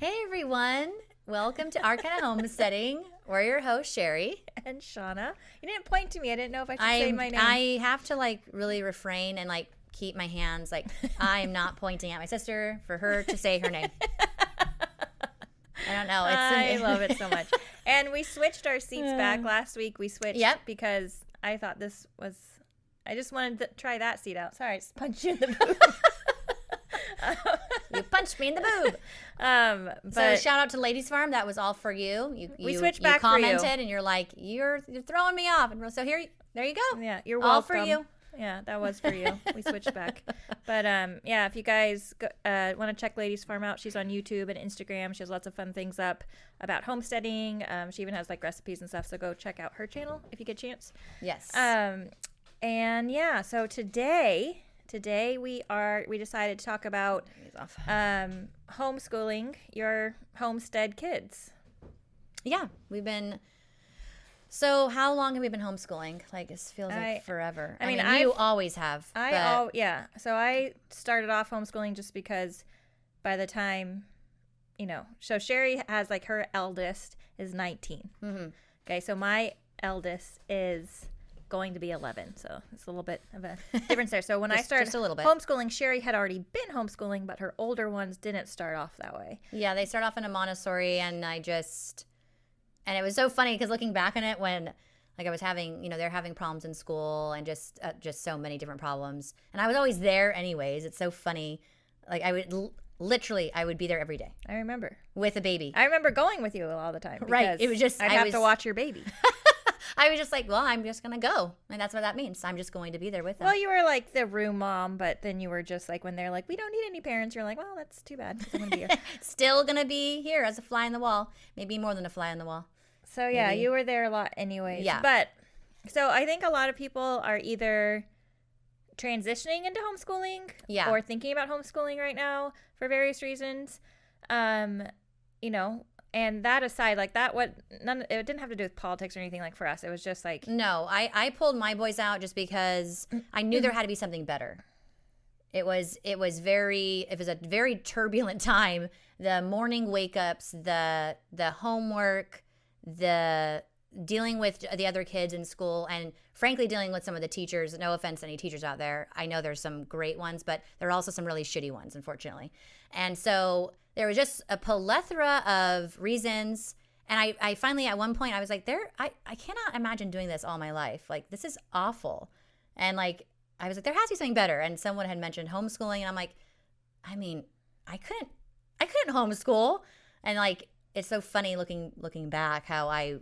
Hey everyone, welcome to Our Kind of Homesteading. We're your host Sherry And Shauna. You didn't point to me. I didn't know if I should say my name. I have to really refrain and keep my hands I'm not pointing at my sister for her to say her name. I don't know. I love it so much. And we switched our seats back last week. We switched because I thought I just wanted to try that seat out. Sorry, I just punched you in the boob. You punched me in the boob. So shout out to Ladies Farm. That was all for you. We switched back for you. You commented and you're like, you're throwing me off. And so there you go. Yeah, you're all welcome. for you. Yeah, that was for you. We switched back. But if you guys want to check Ladies Farm out, she's on YouTube and Instagram. She has lots of fun things up about homesteading. She even has recipes and stuff. So go check out her channel if you get a chance. Yes. So today we decided to talk about homeschooling your homestead kids. Yeah, So how long have we been homeschooling? It feels like forever. I mean, you always have. So I started off homeschooling just because by the time, so Sherry has her eldest is 19. Mm-hmm. Okay, so my eldest is going to be 11. So it's a little bit of a difference there. So when I started just a little bit. homeschooling, Sherry had already been homeschooling, but her older ones didn't start off that way. Yeah, they start off in a Montessori and and it was so funny because looking back on it when I was having, they're having problems in school and just so many different problems. And I was always there anyways. It's so funny. I would I would be there every day. I remember. With a baby. I remember going with you all the time. Right. It was just, I'd have to watch your baby. I was just well, I'm just going to go. And that's what that means. I'm just going to be there with them. Well, you were the room mom, but then you were just when they're we don't need any parents, you're well, that's too bad because I'm going to be here. Still going to be here as a fly on the wall. Maybe more than a fly on the wall. So, yeah, you were there a lot anyways. Yeah. But, so I think a lot of people are either transitioning into homeschooling or thinking about homeschooling right now for various reasons. And that aside, it didn't have to do with politics or anything for us. It was just No, I pulled my boys out just because I knew there had to be something better. It was a very turbulent time. The morning wake ups, the homework, the dealing with the other kids in school, and frankly dealing with some of the teachers. No offense to any teachers out there. I know there's some great ones, but there are also some really shitty ones, unfortunately. And so there was just a plethora of reasons. And I finally, at one point, I was I cannot imagine doing this all my life. This is awful. And I was there has to be something better. And someone had mentioned homeschooling. And I'm I couldn't homeschool. And it's so funny looking back how I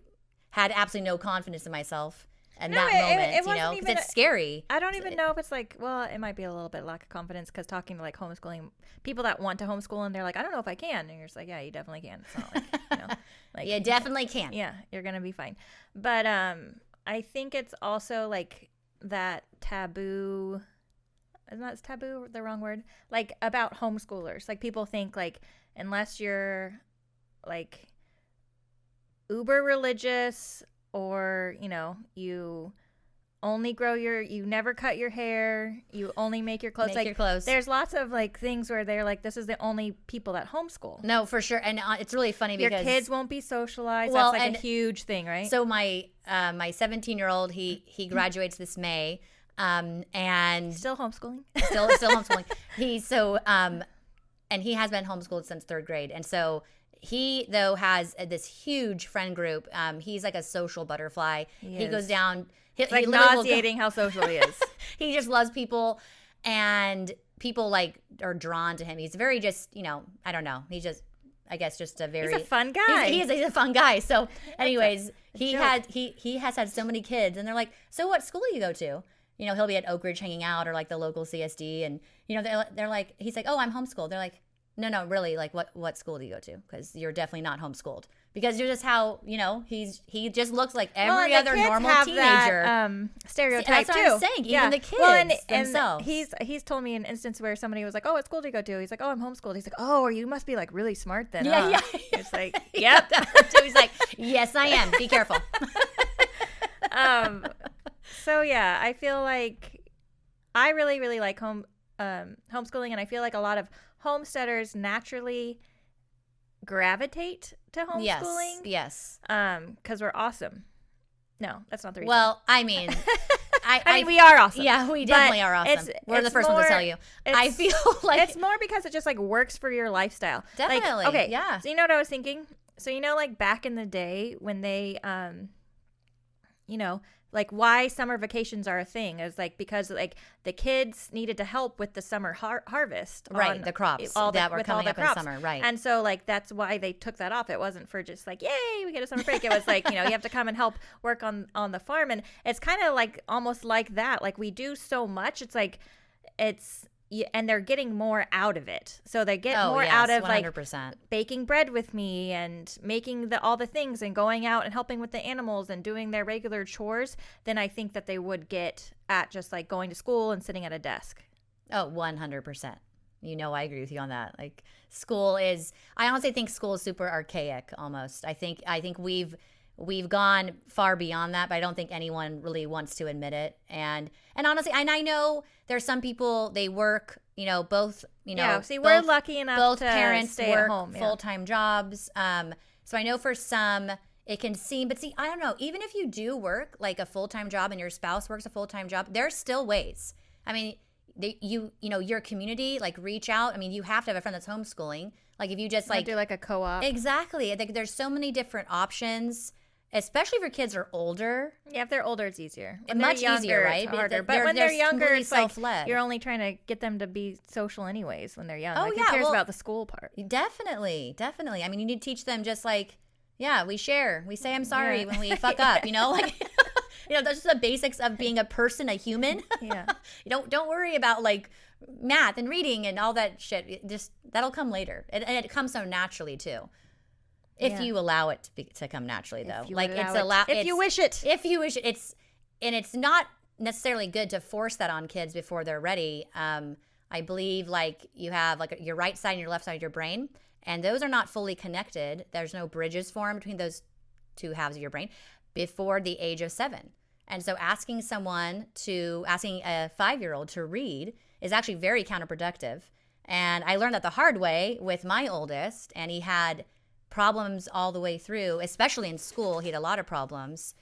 had absolutely no confidence in myself in that moment, because it's scary. I don't even know if it's it might be a little bit lack of confidence because talking to homeschooling people that want to homeschool and they're I don't know if I can, and you're just yeah, you definitely can. It's not you definitely can. Yeah, you're gonna be fine. But I think it's also that taboo. Isn't that taboo the wrong word? About homeschoolers. People think unless you're uber religious or you only you never cut your hair, you only make your clothes. Make your clothes. There's lots of things where they're this is the only people that homeschool. No, for sure. And it's really funny because your kids won't be socialized. Well, that's a huge thing, right? So my 17-year-old, he graduates this May, and still homeschooling. Still homeschooling. And he has been homeschooled since 3rd grade, and so he though has this huge friend group. He's a social butterfly. He goes down. It's nauseating how social he is. He just loves people, and people are drawn to him. He's very just I don't know. He's just he's a fun guy. He's a fun guy. So anyways, he has had so many kids, and they're so what school do you go to? He'll be at Oak Ridge hanging out or the local CSD, and they're he's oh, I'm homeschooled. They're no, really, what school do you go to? Because you're definitely not homeschooled. Because you're just how, he just looks like every other normal teenager. That, stereotype that's too. What I'm saying. Even the kids themselves. And he's told me an instance where somebody was oh, what school do you go to? He's oh, I'm homeschooled. He's oh, you must be really smart then. Yeah, huh? yeah. It's yep. He's yes, I am. Be careful. So yeah, I feel I really, really like homeschooling, and I feel a lot of homesteaders naturally gravitate to Yes. homeschooling. Yes. Because we're awesome. No, that's not the reason. Well, I mean, I mean, we are awesome. Yeah, we But definitely are awesome. We're the it's first ones to more- tell you. I it's- feel like it's more because it just like works for your lifestyle. Like, Definitely, okay. yeah. So you know what I was thinking? So you know, like back in the day when they, you know, like why summer vacations are a thing is like because like the kids needed to help with the summer right, harvest, on the crops with all that were the coming up in crops. summer, right? And so like that's why they took that off. It wasn't for just like, yay, we get a summer break. It was like, you know, you have to come and help work on the farm. And it's kind of like almost like that. Like we do so much. It's like and they're getting more out of it. So they get more out of 100%. like baking bread with me and making all the things and going out and helping with the animals and doing their regular chores than I think that they would get at just like going to school and sitting at a desk. Oh, 100%. You know, I agree with you on that. Like school is, I honestly think school is super archaic almost. I think we've gone far beyond that, but I don't think anyone really wants to admit it. And honestly, and I know there's some people, they work, you know, both, you know, Yeah, see, we're lucky enough both to parents stay work at home. Yeah. full-time jobs. So I know for some it can seem, but see, I don't know, even if you do work like a full-time job and your spouse works a full-time job, there's still ways. I mean, you know, your community, like reach out. I mean, you have to have a friend that's homeschooling. Like if you just like do like a co-op. Exactly. I think there's so many different options, especially if your kids are older. Yeah, if they're older, it's easier. When Much they're younger, easier, right? It's harder. They're- But when they're they're younger, completely it's like self-led. you're only trying to get them to be social anyways when they're young. Oh, like, yeah, who cares well- about the school part? Definitely. I mean, you need to teach them just like, yeah, we share. We say I'm sorry Yeah. when we fuck up, you know? Like, you know, that's just the basics of being a person, a human. Yeah. You don't worry about like math and reading and all that shit. Just that'll come later. And it comes so naturally too. If Yeah. you allow it to come naturally, though. you Like allow it's it. allowed. If you wish it. If you wish it. It's not necessarily good to force that on kids before they're ready. I believe like you have like your right side and your left side of your brain, and those are not fully connected. There's no bridges formed between those two halves of your brain before the age of 7. And so asking a 5-year-old to read is actually very counterproductive. And I learned that the hard way with my oldest, and he had problems all the way through, especially in school. He had a lot of problems.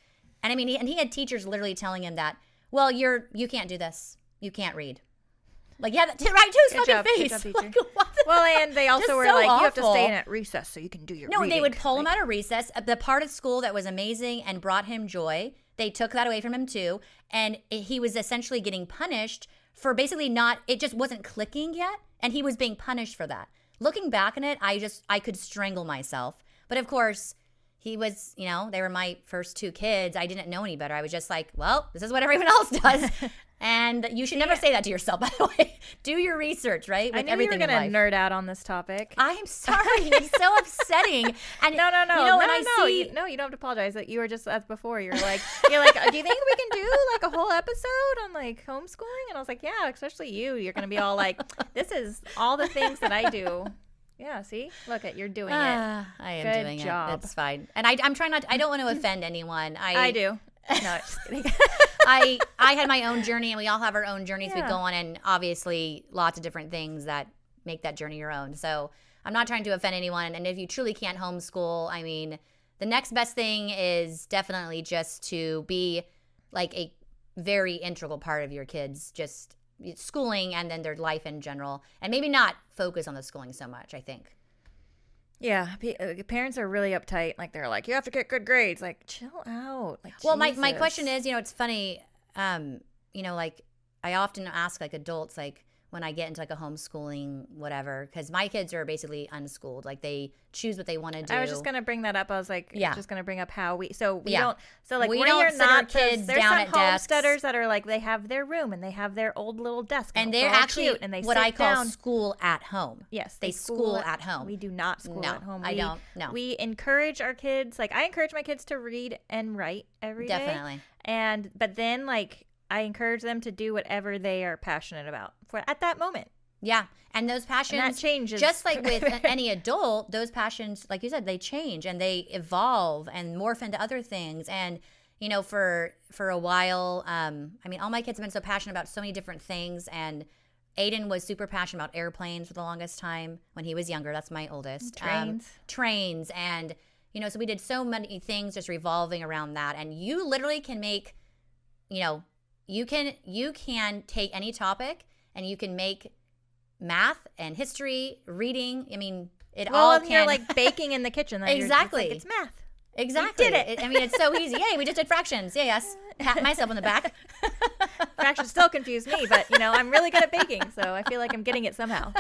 And I mean, he had teachers literally telling him that, well, you can't do this. You can't read. Like, yeah, right to his Good fucking job, good face. job, teacher. Like, what the- Well, and they also Just were so like, you have to awful. stay in at recess so you can do your No, reading. they would pull him Like, out of recess. The part of school that was amazing and brought him joy, they took that away from him too. And he was essentially getting punished for basically it just wasn't clicking yet. And he was being punished for that. Looking back on it, I could strangle myself. But of course, he was, you know, they were my first 2 kids. I didn't know any better. I was just like, well, this is what everyone else does. And you should never say that to yourself, by the way. Do your research, right? I With knew you were everything in going to life. nerd out on this topic. I'm sorry. It's so upsetting. And No. You know, when I see, You don't have to apologize. That you were just as before. You're like, do you think we can do like a whole episode on like homeschooling? And I was like, yeah, especially you. You're gonna be all like, this is all the things that I do. Yeah, see, look at you're doing it. I am Good doing job. it. It's fine. And I'm trying not. I don't want to offend anyone. I do. No, just kidding. I had my own journey, and we all have our own journeys we Yeah. go on, and obviously lots of different things that make that journey your own. So I'm not trying to offend anyone. And if you truly can't homeschool, I mean, the next best thing is definitely just to be like a very integral part of your kids' just schooling and then their life in general, and maybe not focus on the schooling so much. I think. Yeah, parents are really uptight. Like they're like, you have to get good grades. Like, chill out. Like, Well, my Jesus. question is, you know, it's funny, you know, like I often ask like adults, like when I get into like a homeschooling, whatever, because my kids are basically unschooled. Like they choose what they want to do. I was just gonna bring that up. I was like, Yeah. just gonna bring up how we. So we Yeah. don't. So like We we don't are sit our not kids there's down some at desks. homesteaders that are like they have their room and they have their old little desk and it's they're all actually cute, and they what sit I call down. school at home. Yes, they school at home. We do not school No, at home. I don't. No. We encourage our kids. Like I encourage my kids to read and write every day. Definitely. But then like I encourage them to do whatever they are passionate about at that moment. Yeah. And those passions, And that changes. just like with any adult, those passions, like you said, they change and they evolve and morph into other things. And, you know, for a while, I mean, all my kids have been so passionate about so many different things. And Aiden was super passionate about airplanes for the longest time when he was younger. That's my oldest. Trains. And, you know, so we did so many things just revolving around that. And you literally can make, you know, you can take any topic and you can make math and history, reading. I mean, all can. You're like baking in the kitchen. Exactly. It's math. Exactly. You did it. I mean, it's so easy. Yay, we just did fractions. Yeah, yes. Pat myself on the back. Fractions still confuse me, but, you know, I'm really good at baking, so I feel like I'm getting it somehow.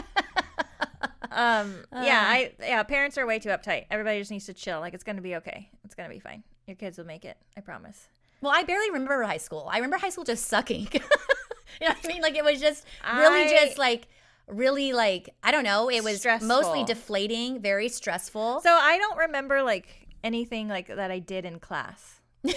Parents are way too uptight. Everybody just needs to chill. Like, it's going to be okay. It's going to be fine. Your kids will make it. I promise. Well, I barely remember high school. I remember high school just sucking. You know what I mean? Like, it was just really like, I don't know. It was stressful. Mostly deflating, very stressful. So I don't remember, like, anything like that I did in class. Thank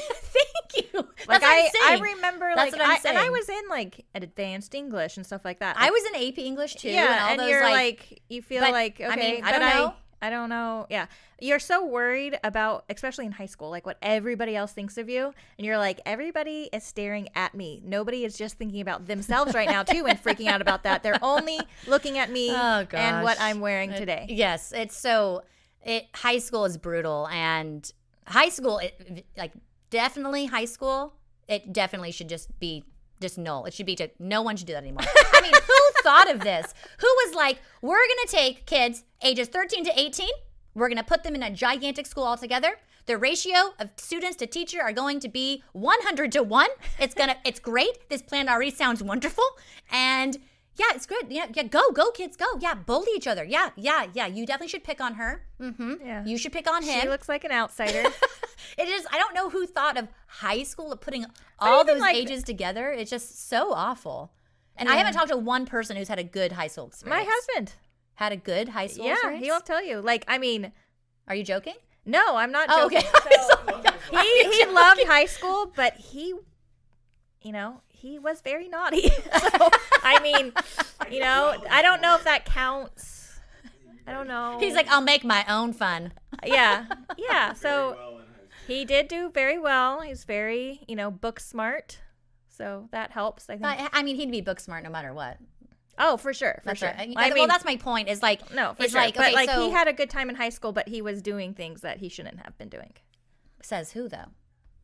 you. Like, That's what I'm saying. I remember, That's like, what I'm saying. and I was in, like, advanced English and stuff like that. I was in AP English too. Yeah, and all those, you're like, you feel like, okay, I mean, I don't know. Yeah. You're so worried about, especially in high school, like what everybody else thinks of you. And you're like, everybody is staring at me. Nobody is just thinking about themselves right now, too, and freaking out about that. They're only looking at me and what I'm wearing today. Yes. It's so, high school is brutal. And high school, definitely high school, it definitely should just be null. It should be no one should do that anymore. I mean, who thought of this? Who was like, we're going to take kids ages 13 to 18, we're going to put them in a gigantic school altogether. The ratio of students to teacher are going to be 100 to 1. It's great. This plan already sounds wonderful. And yeah, it's good. Yeah, go kids, go. Yeah, bully each other. Yeah. You definitely should pick on her. Mm-hmm. Yeah. You should pick on him. She looks like an outsider. It is. I don't know who thought of high school, of putting all those ages together. It's just so awful. And I haven't talked to one person who's had a good high school experience. My husband had a good high school experience? Yeah, he won't tell you. Like, I mean. Are you joking? No, I'm not joking. Okay. So, he loved high school, but he was very naughty. So, I mean, I don't know if that counts. I don't know. He's like, I'll make my own fun. Yeah. So he did do very well. He's very, book smart. So that helps, I think. But, I mean, he'd be book smart no matter what. Oh, for sure. Right. I mean, that's my point. Is like, no, for sure. Like, okay, but he had a good time in high school, but he was doing things that he shouldn't have been doing. Says who though?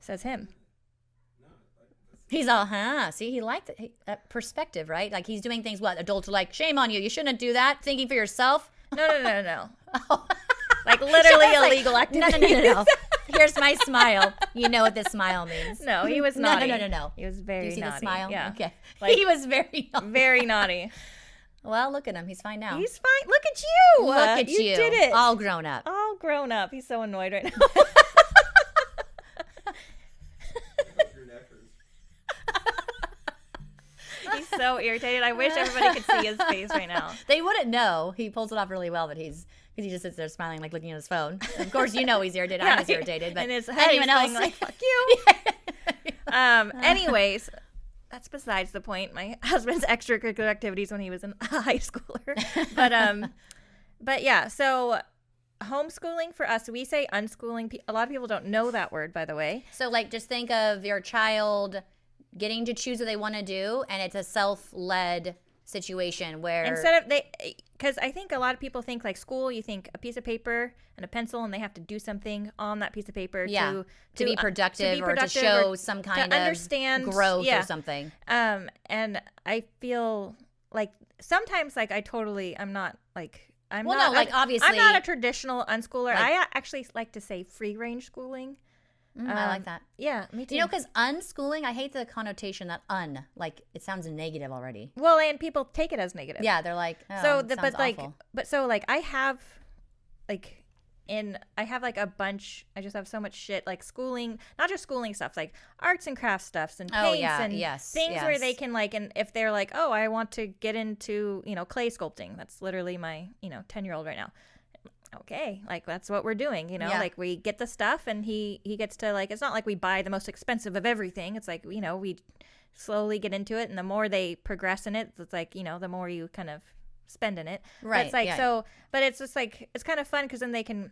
Says him. He's all, see, he liked that perspective, right? Like he's doing things. What adults are like? Shame on you. You shouldn't do that. Thinking for yourself. No. Oh. Like literally illegal activity. No. Here's my smile. You know what this smile means. No, he was naughty. No. He was very naughty. Do you see the smile? Yeah. Okay. Like, he was very naughty. Very naughty. Well, look at him. He's fine now. He's fine. Look at you. Look at you. You did it. All grown up. All grown up. He's so annoyed right now. He's so irritated. I wish everybody could see his face right now. They wouldn't know. He pulls it off really well, but he just sits there smiling, like looking at his phone. Of course, he's irritated. I was irritated, but and his anyone else, like, fuck you. Anyways, that's besides the point. My husband's extracurricular activities when he was a high schooler, but yeah. So homeschooling for us, we say unschooling. A lot of people don't know that word, by the way. So, like, just think of your child getting to choose what they want to do, and it's a self-led situation where instead of because I think a lot of people think like school, you think a piece of paper and a pencil, and they have to do something on that piece of paper to be productive or to show some kind of understand growth or something. And I feel like sometimes like I'm not obviously I'm not a traditional unschooler. I actually like to say free range schooling. I like that. Yeah, me too. Because unschooling, I hate the connotation that like it sounds negative already. Well, and people take it as negative. Yeah, they're like, I have a bunch. I just have so much shit like schooling, not just schooling stuff, like arts and crafts stuffs and paints and things where they can and if they're like, oh, I want to get into clay sculpting. That's literally my 10-year-old right now. Okay, like that's what we're doing, like we get the stuff and he gets to it's not like we buy the most expensive of everything. It's like, we slowly get into it, and the more they progress in it, it's like, the more you kind of spend in it. Right. But it's like, but it's just like, it's kind of fun because then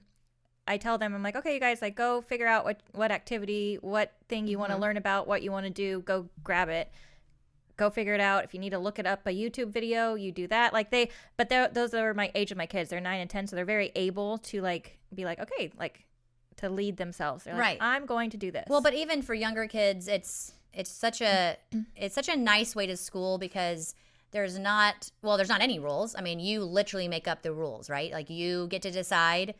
I tell them, I'm like, okay, you guys, like go figure out what activity, what thing you want to learn about, what you want to do, go grab it. go figure it out. If you need to look it up, a YouTube video, you do that. Like those are my age of my kids. They're 9 and 10, so they're very able to like be like, okay, like to lead themselves. They're like, Right. I'm going to do this. Well, but even for younger kids, it's such a nice way to school because there's not any rules. I mean, you literally make up the rules, right? Like you get to decide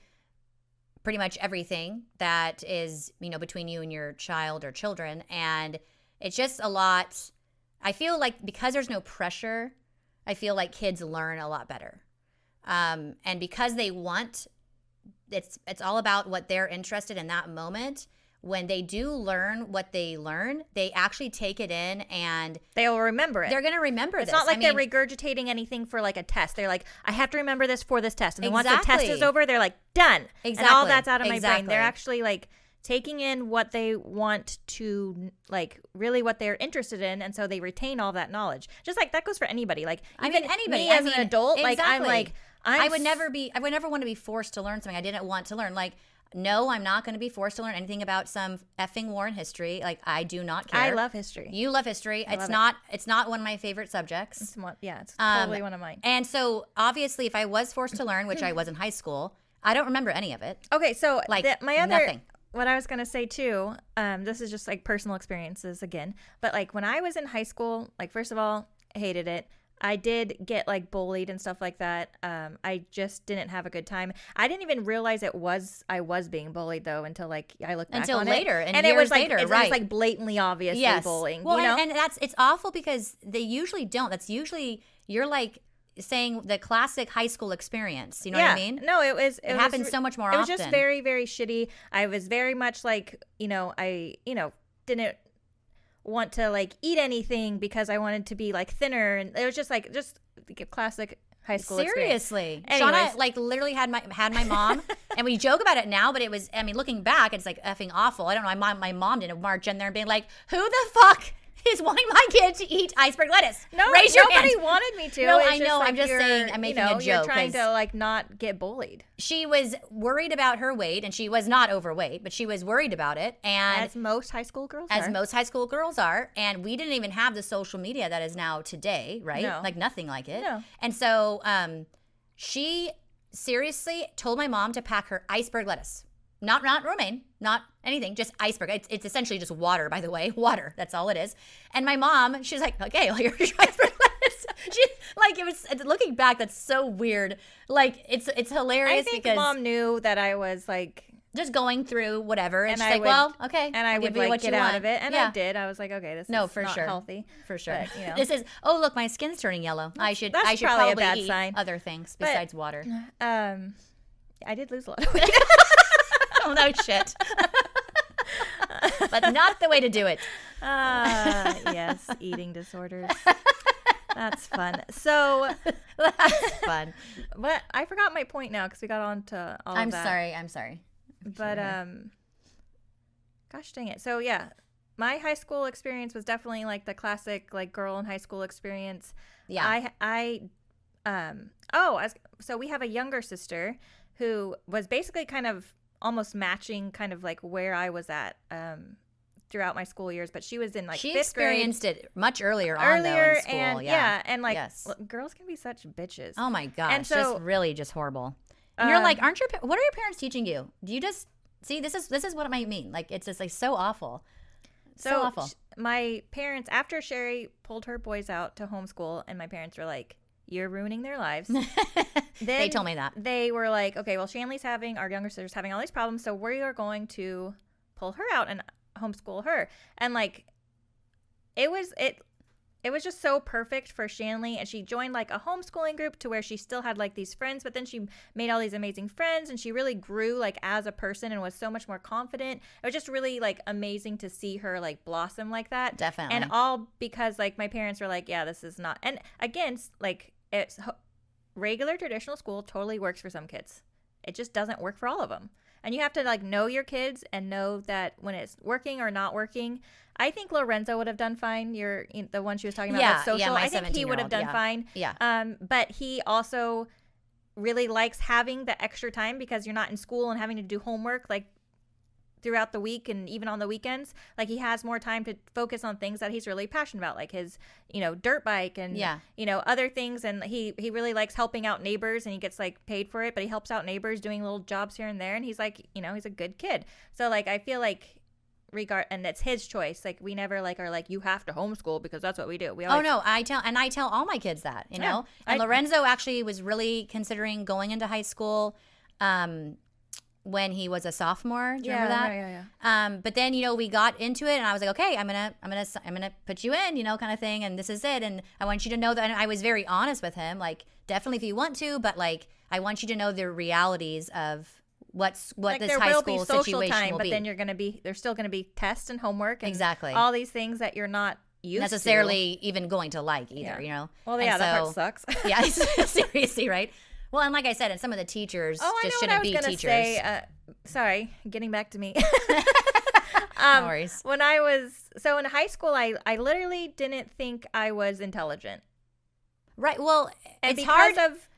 pretty much everything that is, between you and your child or children. And it's just a lot. I feel like because there's no pressure, I feel like kids learn a lot better. And because they want, it's all about what they're interested in that moment. When they do learn what they learn, they actually take it in and they'll remember it. They're going to remember it's this. It's not like they're regurgitating anything for like a test. They're like, I have to remember this for this test. And then once the test is over, they're like, done. Exactly. And all that's out of my brain. They're actually like taking in what they want to, like really what they're interested in. And so they retain all that knowledge. Just like that goes for anybody. Like even anybody. Me as an adult, exactly. like I'm like, I would never want to be forced to learn something I didn't want to learn. Like, no, I'm not going to be forced to learn anything about some effing war in history. Like, I do not care. I love history. You love history. It's not one of my favorite subjects. It's totally one of mine. And so, obviously, if I was forced to learn, which I was in high school, I don't remember any of it. Okay, so like my other nothing. What I was going to say too, this is just like personal experiences again, but like when I was in high school, like first of all, I hated it. I did get like bullied and stuff like that. I just didn't have a good time. I didn't even realize I was being bullied though until like I look back until on later it. And it was like later, right? It's like blatantly obviously bullying. Well, you know? and it's awful because they usually don't. That's usually you're like saying the classic high school experience. You know what I mean? No, it happens so much more often. It was just very, very shitty. I was very much like, I didn't want to like eat anything because I wanted to be like thinner, and it was just like a classic high school seriously experience. Shauna like literally had my mom and we joke about it now, but it was, I mean, looking back, it's like effing awful. I don't know, my mom didn't march in there and being like, who the fuck is wanting my kid to eat iceberg lettuce? No, raise your hand. Nobody wanted me to. No, it's I know. Like I'm just saying. I'm making a joke. You're trying to like not get bullied. She was worried about her weight, and she was not overweight, but she was worried about it. And as most high school girls are, and we didn't even have the social media that is now today, right? No. Like nothing like it. No. And so, she seriously told my mom to pack her iceberg lettuce. Not romaine, not anything, just iceberg. It's essentially just water, by the way. Water, that's all it is. And my mom, she's like, okay, well, here's your iceberg lettuce. She, like, looking back, that's so weird. Like, it's hilarious. I think because mom knew that I was like just going through whatever. And she's like, would, well, okay. And I would like get out of it. And yeah. I did. I was like, okay, this is for not sure. healthy. For sure. But, This is, oh, look, my skin's turning yellow. I should probably probably a bad eat sign. other things besides water. I did lose a lot of weight. Oh, no shit. But not the way to do it. Yes, eating disorders. That's fun. So that's fun. But I forgot my point now because we got on to all of that. I'm sorry. But gosh dang it. So yeah, my high school experience was definitely like the classic like girl in high school experience. Yeah. So we have a younger sister who was basically kind of almost matching kind of like where I was at throughout my school years, but she was in like she 5th grade. Experienced it much earlier on though in school. And and like girls can be such bitches. Oh my gosh, and so, just horrible. And you're like, what are your parents teaching you? Do you just see this is what it might mean? Like it's just like so awful. So awful. My parents, after Sherry pulled her boys out to homeschool, and my parents were like, you're ruining their lives. Then they told me that. They were like, okay, well, our younger sister's having all these problems, so we are going to pull her out and homeschool her. And like, it was just so perfect for Shanley, and she joined like a homeschooling group to where she still had like these friends, but then she made all these amazing friends, and she really grew like as a person and was so much more confident. It was just really like amazing to see her like blossom like that. Definitely. And all because like my parents were like, yeah, this is not, and again, like it's regular traditional school totally works for some kids. It just doesn't work for all of them. And you have to like know your kids and know that when it's working or not working. I think Lorenzo would have done fine. The one she was talking about, that's social. I think he would have done fine. Yeah. But he also really likes having the extra time because you're not in school and having to do homework like throughout the week and even on the weekends, like he has more time to focus on things that he's really passionate about, like his, dirt bike and, other things. And he really likes helping out neighbors, and he gets like paid for it, but he helps out neighbors doing little jobs here and there. And he's like, he's a good kid. So like, I feel like and it's his choice. Like we never like are like, you have to homeschool because that's what we do. We always, no, I tell all my kids that, know. And Lorenzo actually was really considering going into high school when he was a sophomore. Do you remember that? Yeah. But then we got into it, and I was like, okay, I'm gonna put you in, kind of thing, and this is it, and I want you to know that. And I was very honest with him, like definitely if you want to, but like I want you to know the realities of what like this high school situation time, will but be. Then there's still gonna be tests and homework and exactly all these things that you're not used necessarily to. Even going to like either, Well, yeah, that part sucks. Yeah, seriously, right? Well, and like I said, and some of the teachers just shouldn't be teachers. Say, sorry, getting back to me. No worries. When in high school, I literally didn't think I was intelligent. Right. Well, and it's because hard. of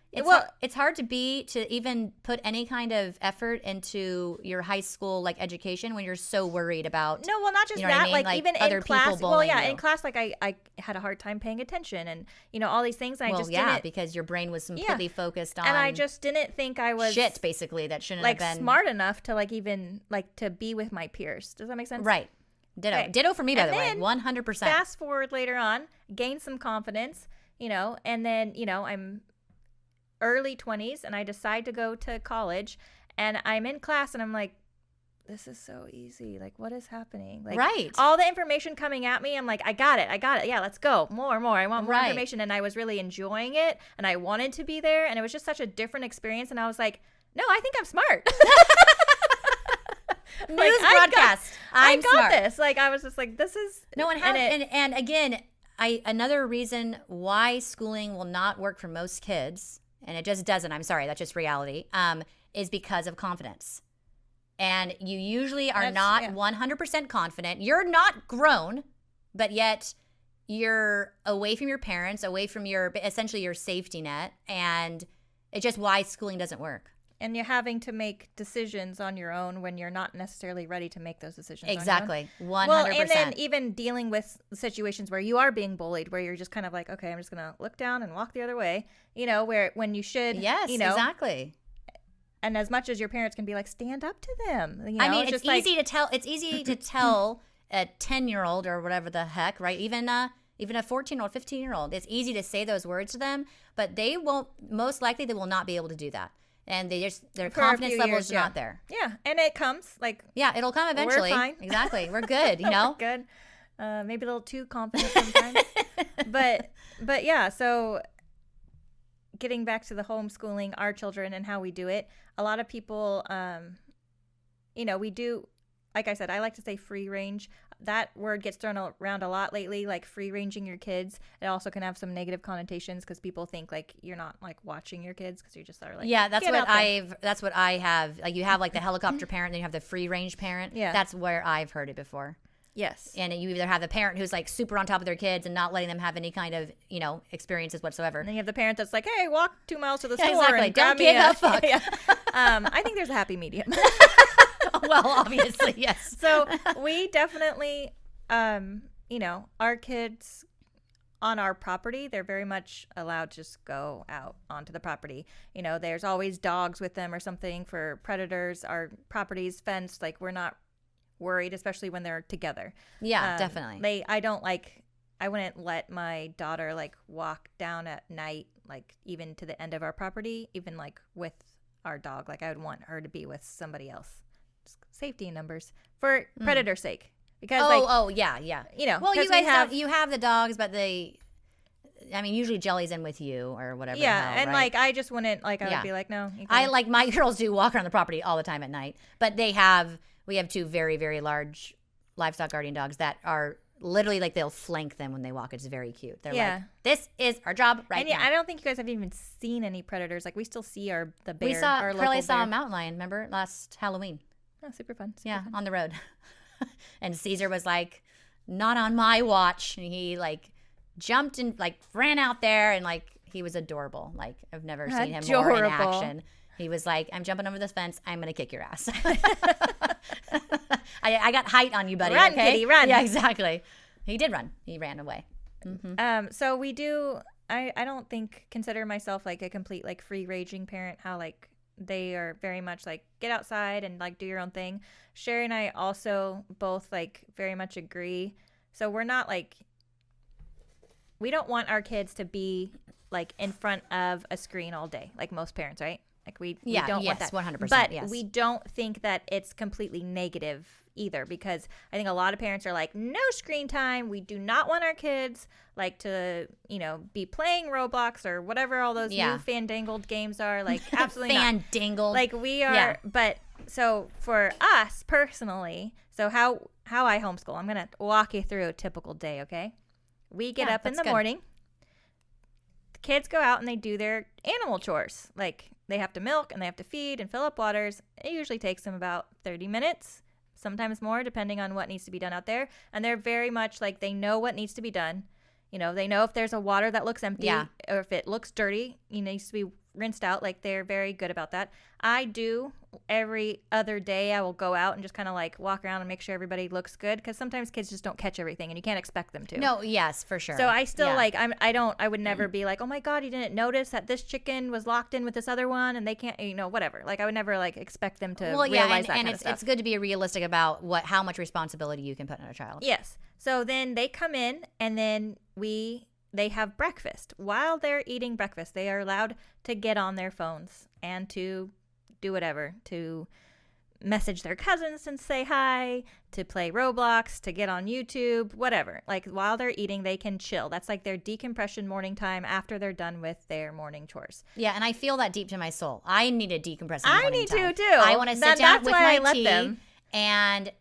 It's hard to even put any kind of effort into your high school like education when you're so worried about. No, well, not just that. I mean? Like even other in class. people Well, bullying yeah, you. in class, like I had a hard time paying attention, and all these things. And I just yeah, didn't, because your brain was completely focused on. And I just didn't think I was shit. Basically, that shouldn't like have been smart enough to like even like to be with my peers. Does that make sense? Right. Ditto. Okay. Ditto for me, by And the way. then 100%. Fast forward later on, gain some confidence, and then I'm early 20s and I decide to go to college, and I'm in class and I'm like, this is so easy. Like, what is happening? Like, right. All the information coming at me, I'm like, I got it. Yeah, let's go. More. I want more right. information. And I was really enjoying it, and I wanted to be there, and it was just such a different experience. And I was like, no, I think I'm smart. News broadcast. I got smart. this. Like, I was just like, this is no. And again, another reason why schooling will not work for most kids, and it just doesn't. I'm sorry, that's just reality. Is because of confidence, and you usually are not 100% confident. You're not grown, but yet you're away from your parents, away from essentially your safety net, and it's just why schooling doesn't work. And you're having to make decisions on your own when you're not necessarily ready to make those decisions. Exactly. On your own. 100%. Well, and then even dealing with situations where you are being bullied, where you're just kind of like, okay, I'm just going to look down and walk the other way, where when you should, yes, exactly. And as much as your parents can be like, stand up to them. I mean, it's easy to tell. It's easy to tell a 10-year-old or whatever the heck, right? Even a 14-year-old, 15-year-old. It's easy to say those words to them, but they won't. Most likely, they will not be able to do that. And their confidence level is not there. Yeah, and it comes like it'll come eventually. We're fine. Exactly, we're good. We're good. Maybe a little too confident sometimes, but yeah. So getting back to the homeschooling our children and how we do it, a lot of people, we do. Like I said, I like to say free range. That word gets thrown around a lot lately, like free ranging your kids. It also can have some negative connotations because people think like you're not like watching your kids because you just are like, that's what I have. Like you have like the helicopter parent, then you have the free range parent. Yeah, that's where I've heard it before. Yes, and you either have the parent who's like super on top of their kids and not letting them have any kind of experiences whatsoever. And then you have the parent that's like, hey, walk 2 miles to the store exactly. and Don't grab give a fuck. Yeah. I think there's a happy medium. Well, obviously, yes. So we definitely, our kids on our property, they're very much allowed to just go out onto the property. There's always dogs with them or something for predators. Our property's fenced. Like, we're not worried, especially when they're together. Yeah, definitely. I wouldn't let my daughter like walk down at night, like even to the end of our property, even like with our dog. Like, I would want her to be with somebody else. Safety in numbers for predator's sake, because yeah. Well, you guys you have the dogs, but usually Jelly's in with you or whatever. Yeah, and right? Like I just wouldn't like. I would be like, no. I like my girls do walk around the property all the time at night, but we have 2 very very large livestock guardian dogs that are literally like they'll flank them when they walk. It's very cute. They're like, this is our job now. I don't think you guys have even seen any predators. Like we still see the bear. Curly saw a mountain lion. Remember last Halloween? Oh, super fun. Fun. On the road. And Caesar was like, not on my watch. And he like jumped and like ran out there and like he was adorable. Like I've never seen him more in action. He was like, I'm jumping over this fence. I'm going to kick your ass. I got height on you, buddy. Run, okay? kitty, run. Yeah, exactly. He did run. He ran away. So we do. I don't consider myself like a complete like free raging parent. How like they are very much like get outside and like do your own thing. Sherry and I also both like very much agree. So we're not like, we don't want our kids to be like in front of a screen all day, like most parents, right? Like we don't want that. 100%. But yes. we don't think that it's completely negative either, because I think a lot of parents are like, no screen time. We do not want our kids like to, be playing Roblox or whatever all those new fandangled games are. Like absolutely not. Fandangled. Like we are, but so for us personally, so how I homeschool, I'm going to walk you through a typical day, okay? We get up in the morning. The kids go out and they do their animal chores. Like they have to milk and they have to feed and fill up waters. It usually takes them about 30 minutes, sometimes more, depending on what needs to be done out there. And they're very much like they know what needs to be done. They know if there's a water that looks empty or if it looks dirty, it needs to be rinsed out. Like they're very good about that. I do every other day. I will go out and just kind of like walk around and make sure everybody looks good, because sometimes kids just don't catch everything and you can't expect them to. No, yes, for sure. So I still I would never be like, oh my God, you didn't notice that this chicken was locked in with this other one and they can't, whatever. Like I would never like expect them to realize that kind of stuff. It's good to be realistic about how much responsibility you can put on a child. Yes. So then they come in and then they have breakfast. While they're eating breakfast, they are allowed to get on their phones and to do whatever, to message their cousins and say hi, to play Roblox, to get on YouTube, whatever. Like while they're eating, they can chill. That's like their decompression morning time after they're done with their morning chores. Yeah, and I feel that deep to my soul. I need a decompressing morning I need time. to too. I want to sit down with my tea. And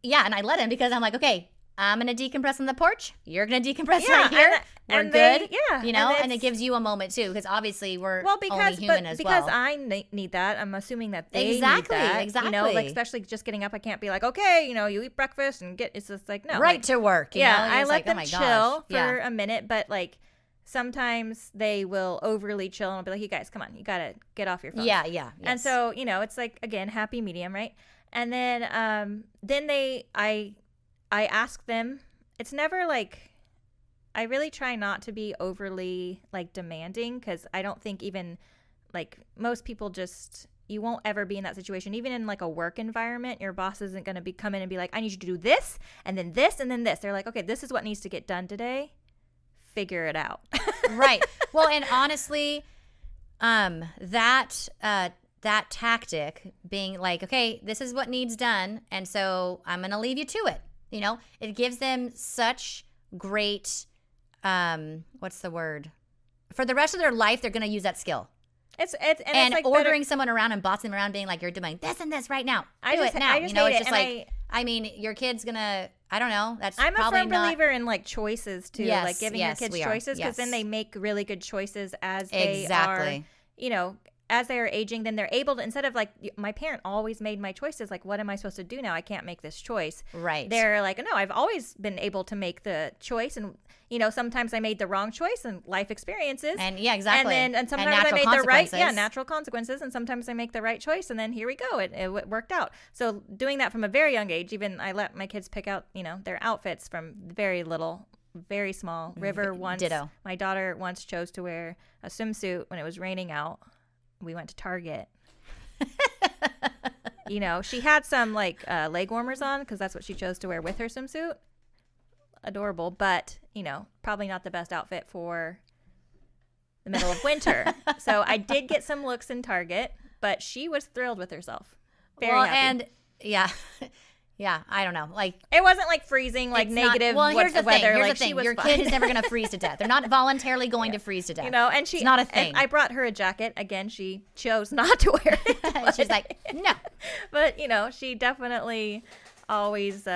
I let him, because I'm like, okay, I'm going to decompress on the porch. You're going to decompress right here. We're good. And it gives you a moment too, because obviously we're only human as well. Because I need that, I'm assuming that they need that. Exactly. Like especially just getting up, I can't be like, okay, you eat breakfast and it's just like, no. Right to work. I let them chill for a minute, but like sometimes they will overly chill and I'll be like, you guys, come on, you got to get off your phones. Yeah. Yes. And so, it's like, again, happy medium, right? And then I ask them, it's never like, I really try not to be overly like demanding, because I don't think even like most people you won't ever be in that situation. Even in like a work environment, your boss isn't going to come in and be like, I need you to do this and then this and then this. They're like, okay, this is what needs to get done today. Figure it out. Right. Well, and honestly, that tactic being like, okay, this is what needs done, and so I'm going to leave you to it. It gives them such great, what's the word? For the rest of their life, they're going to use that skill. It's like ordering someone around and bossing them around, being like, you're doing this and this right now. Do it now. It's just like, your kid's going to, I don't know. I'm a firm believer in like choices too, like giving your kids choices, because then they make really good choices as they are, as they are aging. Then they're able to, instead of like, my parent always made my choices, like, what am I supposed to do now? I can't make this choice. Right. They're like, no, I've always been able to make the choice. And, sometimes I made the wrong choice and life experiences. And exactly. And sometimes I made the right, natural consequences. And sometimes I make the right choice. And then here we go. It worked out. So doing that from a very young age, even I let my kids pick out, their outfits from very little, very small. River once, Ditto. My daughter once chose to wear a swimsuit when it was raining out. We went to Target. She had some like leg warmers on, because that's what she chose to wear with her swimsuit. Adorable, but probably not the best outfit for the middle of winter. So I did get some looks in Target, but she was thrilled with herself. Very happy. And yeah, I don't know. Like, it wasn't like freezing, like negative weather. Here's the like thing. She was Your fine. kid is never going to freeze to death. They're not voluntarily going to freeze to death. And it's not a thing. And I brought her a jacket. Again, she chose not to wear it. She's like, no. But she definitely always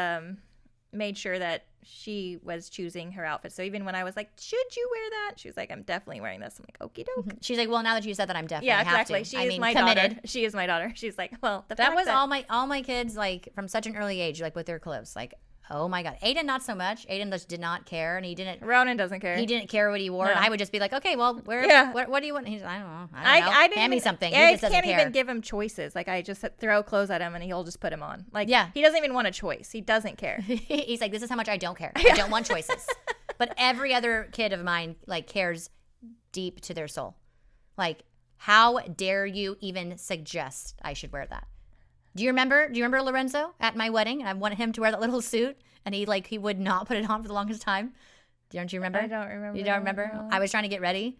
made sure that she was choosing her outfit. So even when I was like, should you wear that? She was like, I'm definitely wearing this. I'm like, okie doke. She's like, well, now that you said that, I'm definitely exactly. have to. She is my committed. daughter. She is my daughter. She's like, well, that was all my kids, like, from such an early age, like with their clothes. Like, Oh my God. Aiden, not so much. Aiden just did not care, and he didn't. Ronan doesn't care. He didn't care what he wore, No. and I would just be like, okay, well, Yeah. what do you want? He's, I don't know. I didn't Hand me even- something. I He just doesn't can't care. even give him choices. Like I just throw clothes at him and he'll just put them on. Like Yeah. he doesn't even want a choice. He doesn't care. He's like, this is how much I don't care. I don't want choices. But every other kid of mine like cares deep to their soul. Like, how dare you even suggest I should wear that? Do you remember Lorenzo at my wedding? I wanted him to wear that little suit, and he would not put it on for the longest time. Don't you remember? I don't remember. You don't remember? No. I was trying to get ready,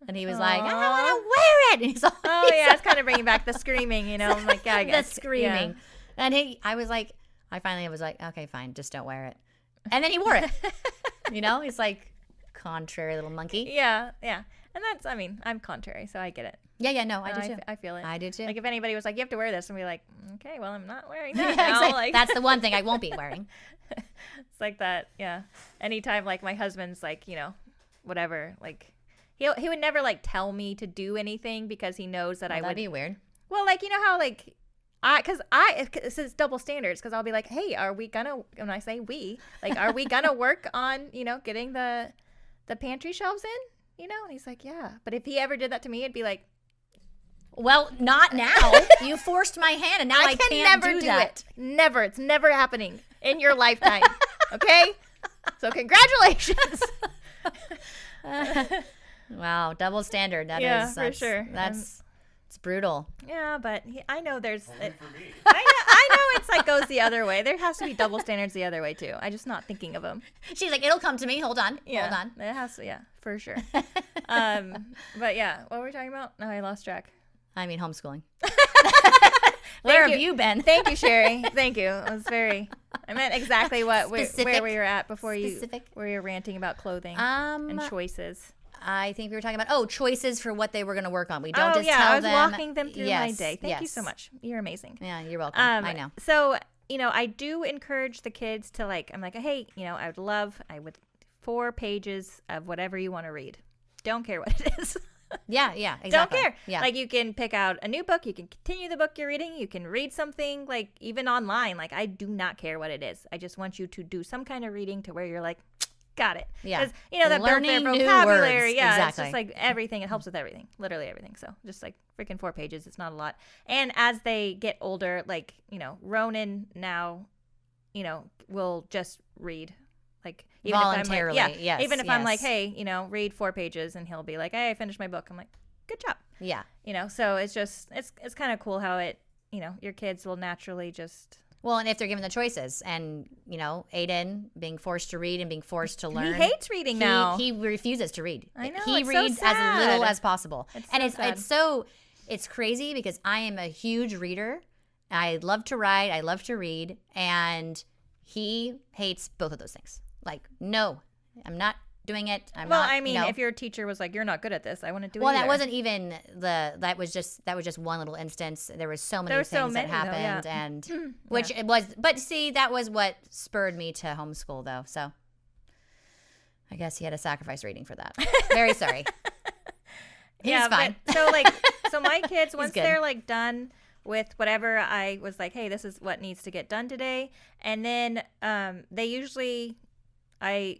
and he was like, I Aw. don't want to wear it. And he's all, Oh yeah, it's kind of bringing back the screaming. You know, I'm like, yeah, I the guess. screaming. And I finally was like, okay, fine, just don't wear it. And then he wore it. He's like, contrary little monkey. Yeah, yeah. And that's, I mean, I'm contrary, so I get it. Yeah, no, I do too. I feel it. I do too. Like if anybody was like, you have to wear this, and be like, okay, well, I'm not wearing Yeah, that now. exactly. Like That's the one thing I won't be wearing. it's like that. Yeah. Anytime like my husband's like, whatever, like he would never like tell me to do anything because he knows that I That'd would. be weird. Well, like how like it's double standards because I'll be like, hey, are we gonna? When I say we, like, are we gonna work on getting the pantry shelves in? And he's like, yeah. But if he ever did that to me, it'd be like, Well, not now. You forced my hand, and now I can can't never do that. it. Never. It's never happening in your lifetime. Okay. So congratulations. Wow, double standard. That is, Yeah, for that's, sure. It's brutal. Yeah, but I know there's. Only for me. I know it's like goes the other way. There has to be double standards the other way too. I'm just not thinking of them. She's like, it'll come to me. Hold on. Yeah, Hold on. It has to. Yeah, for sure. But yeah, what were we talking about? No, I lost track. I mean, homeschooling. Where have you. you been? Thank you, Sherry. Thank you. It was very. I meant exactly where Specific. we were at before Specific. where you were ranting about clothing and choices. I think we were talking about choices for what they were going to work on. We don't Oh just yeah, tell I was them. walking them through my Yes, day. Thank you yes. so much. You're amazing. Yeah, you're welcome. I know. So, I do encourage the kids to I'm like, hey, I would 4 pages of whatever you want to read. Don't care what it is. Yeah, exactly. Don't care. Yeah. Like you can pick out a new book. You can continue the book you're reading. You can read something like even online. Like I do not care what it is. I just want you to do some kind of reading to where you're like, got it. Yeah. Because, that builds their Learning new vocabulary. words. Yeah. Exactly. It's just like everything. It helps with everything. Literally everything. So just like freaking 4 pages. It's not a lot. And as they get older, like, Ronan now, will just read. Like even Voluntarily, if I'm like, yes, even if I'm like, yes. hey, read 4 pages, and he'll be like, hey, I finished my book. I'm like, good job. Yeah. So it's just it's kind of cool how it your kids will naturally just Well, and if they're given the choices, and Aiden being forced to read and being forced to learn, he hates reading now. He refuses to read. I know, He it's so reads as little sad. as possible, It's and so sad. it's crazy because I am a huge reader. I love to write. I love to read, and he hates both of those things. Like, no, I'm not doing it. I'm well, not. I mean, if your teacher was like, you're not good at this, I wouldn't do it. Well, that either. wasn't even that was just one little instance. There was so many There were things so many, that though, happened, yeah. and which it was. But see, that was what spurred me to homeschool, though. So I guess he had to sacrifice reading for that. Very sorry. He's fine. But, so my kids once good. they're done with whatever I was like, hey, this is what needs to get done today, and then they usually I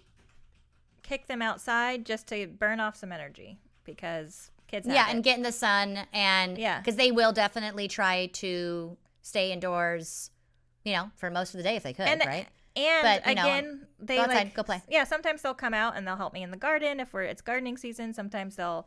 kick them outside just to burn off some energy because kids have it. And get in the sun, and because they will definitely try to stay indoors, for most of the day if they could, right? And But, again, they go outside, go play. Yeah, sometimes they'll come out and they'll help me in the garden if it's gardening season. Sometimes they'll,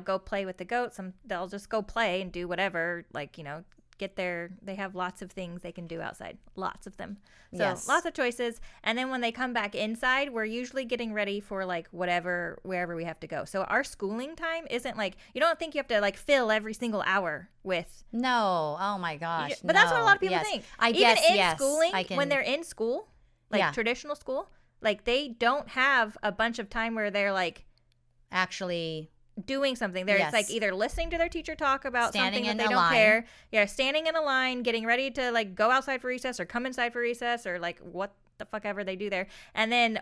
go play with the goats. They'll just go play and do whatever, they have lots of things they can do outside. Lots of them. So Yes. lots of choices. And then when they come back inside, we're usually getting ready for wherever we have to go. So our schooling time isn't you don't think you have to fill every single hour with. No, oh my gosh, But that's what a lot of people yes. think. I Even guess in yes, schooling, I can, when they're in school, traditional school, they don't have a bunch of time where they're actually doing something. They're Yes. it's either listening to their teacher talk about Standing something that in they a don't line. care. Yeah, standing in a line, getting ready to go outside for recess or come inside for recess or what the fuck ever they do there. And then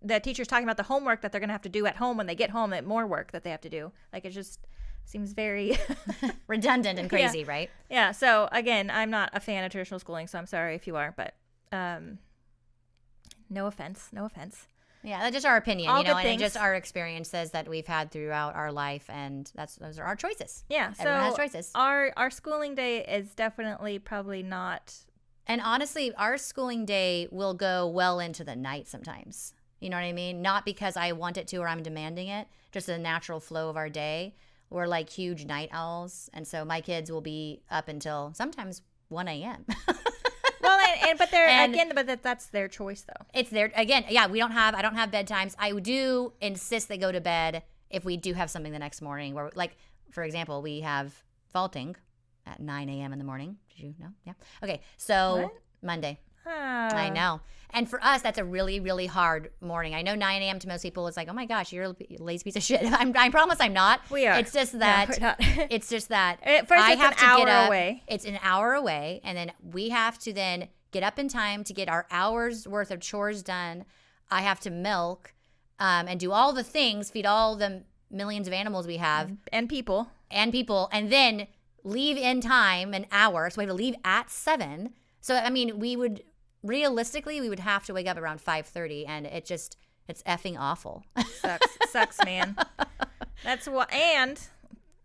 the teacher's talking about the homework that they're going to have to do at home when they get home, and more work that they have to do. It just seems very redundant and crazy, right? Yeah, so again, I'm not a fan of traditional schooling, so I'm sorry if you are, but No offense. Yeah, that's just our opinion, All you know, good and things. just our experiences that we've had throughout our life, and those are our choices. Yeah, Everyone has so choices. our schooling day is definitely probably not. And honestly, our schooling day will go well into the night sometimes. You know what I mean? Not because I want it to or I'm demanding it, just a natural flow of our day. We're like huge night owls, and so my kids will be up until sometimes 1 a.m. Well, but they're And- again, but that's their choice though. It's there again. Yeah, I don't have bedtimes. I do insist they go to bed if we do have something the next morning. Where, like, for example, we have vaulting at 9 a.m. in the morning. Did you know? Yeah. Okay. So What? Monday. Ah. I know. And for us, that's a really, really hard morning. I know 9 a.m. to most people is like, oh my gosh, you're a lazy piece of shit. I promise I'm not. We are. It's just No, that. we're not. It's just that. At first, I it's have an to hour get up. away. It's an hour away, and then we have to then get up in time to get our hour's worth of chores done. I have to milk, and do all the things, feed all the millions of animals we have And people. and people, and then leave in time an hour. So we have to leave at 7. So I mean, we would have to wake up around 5:30, and it's effing awful. Sucks, man. That's why. And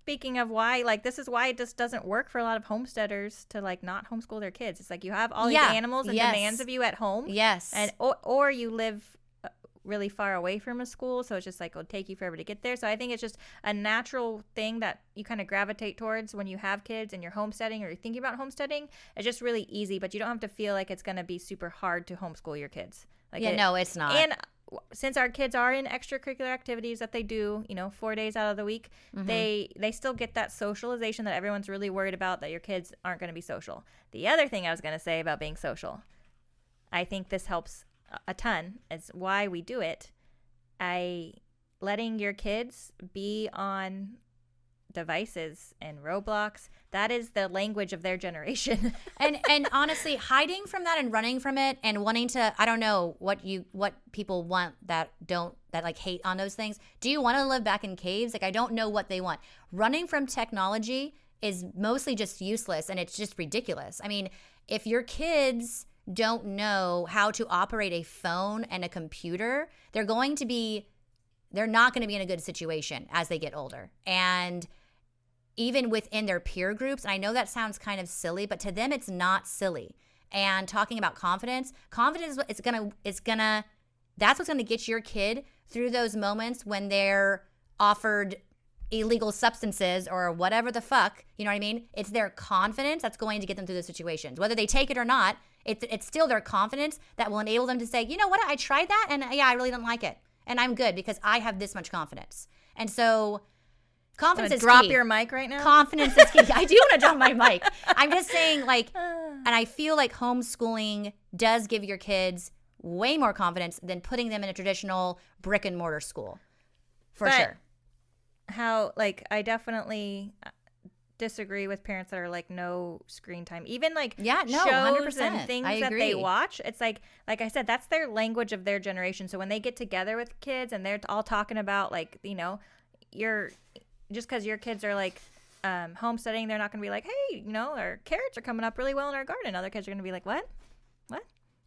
speaking of why, like, this is why it just doesn't work for a lot of homesteaders to like not homeschool their kids. It's like you have all these Yeah, animals and yes. demands of you at home, Yes. and or you live really far away from a school, so it's just like it'll take you forever to get there. So I think it's just a natural thing that you kind of gravitate towards when you have kids and you're homesteading or you're thinking about homesteading. It's just really easy, but you don't have to feel like it's going to be super hard to homeschool your kids. Like no, it's not. And since our kids are in extracurricular activities that they do, 4 days out of the week, Mm-hmm. they still get that socialization that everyone's really worried about, that your kids aren't going to be social. The other thing I was going to say about being social, I think this helps a ton, is why we do it. Letting your kids be on devices and Roblox, that is the language of their generation. and honestly, hiding from that and running from it and wanting to, I don't know what people want that like hate on those things. Do you want to live back in caves? Like, I don't know what they want. Running from technology is mostly just useless, and it's just ridiculous. I mean, if your kids don't know how to operate a phone and a computer, they're not going to be in a good situation as they get older. And even within their peer groups, and I know that sounds kind of silly, but to them it's not silly. And talking about confidence that's what's gonna get your kid through those moments when they're offered illegal substances or whatever the fuck, you know what I mean? It's their confidence that's going to get them through those situations. Whether they take it or not, it's still their confidence that will enable them to say, you know what, I tried that, and yeah, I really didn't like it. And I'm good because I have this much confidence. And so confidence is drop key. your mic right now. Confidence is key. I do want to drop my mic. I'm just saying, like, and I feel like homeschooling does give your kids way more confidence than putting them in a traditional brick and mortar school. For But sure. How, like, I definitely disagree with parents that are like, no screen time, even like Yeah, no, shows 100%. and things I that they agree. watch. It's like I said, that's their language of their generation. So when they get together with kids and they're all talking about, like, you're just because your kids are like homesteading, they're not going to be like, hey, our carrots are coming up really well in our garden. Other kids are going to be like, what?